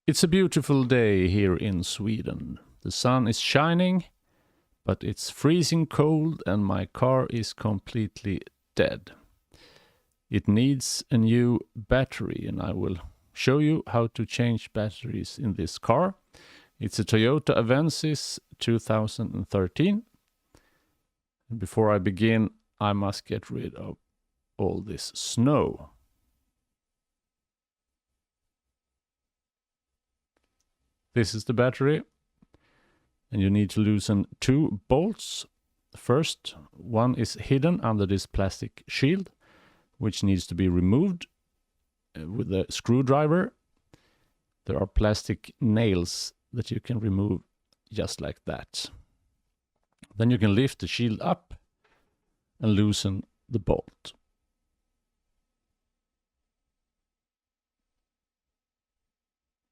It's a beautiful day here in Sweden. The sun is shining, but it's freezing cold and my car is completely dead. It needs a new battery and I will show you how to change batteries in this car. It's a Toyota Avensis 2013. And before I begin, I must get rid of all this snow. This is the battery, and you need to loosen two bolts. First, one is hidden under this plastic shield, which needs to be removed with a screwdriver. There are plastic nails that you can remove just like that. Then you can lift the shield up and loosen the bolt.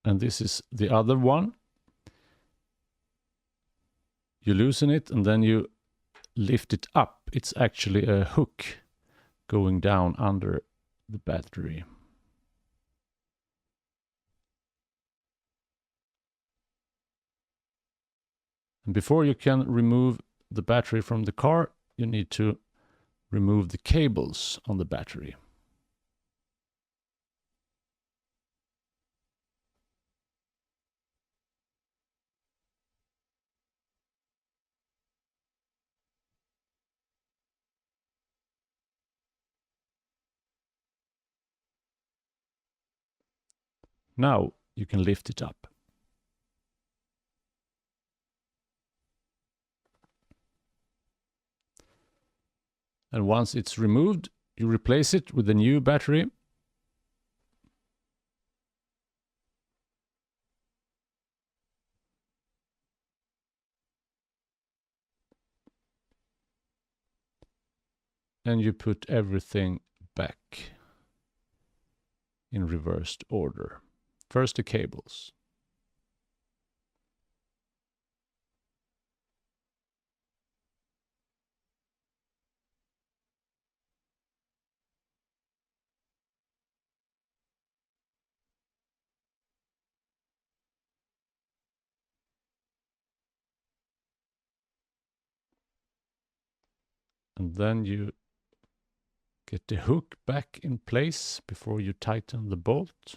And this is the other one. You loosen it and then you lift it up. It's actually a hook going down under the battery. And before you can remove the battery from the car, you need to remove the cables on the battery. Now you can lift it up. And once it's removed, you replace it with a new battery. And you put everything back in reversed order. First the cables. And then you get the hook back in place before you tighten the bolt.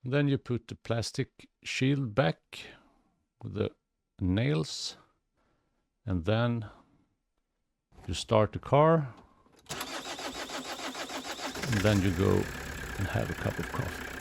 Then you put the plastic shield back with the nails, and then you start the car, and then you go and have a cup of coffee.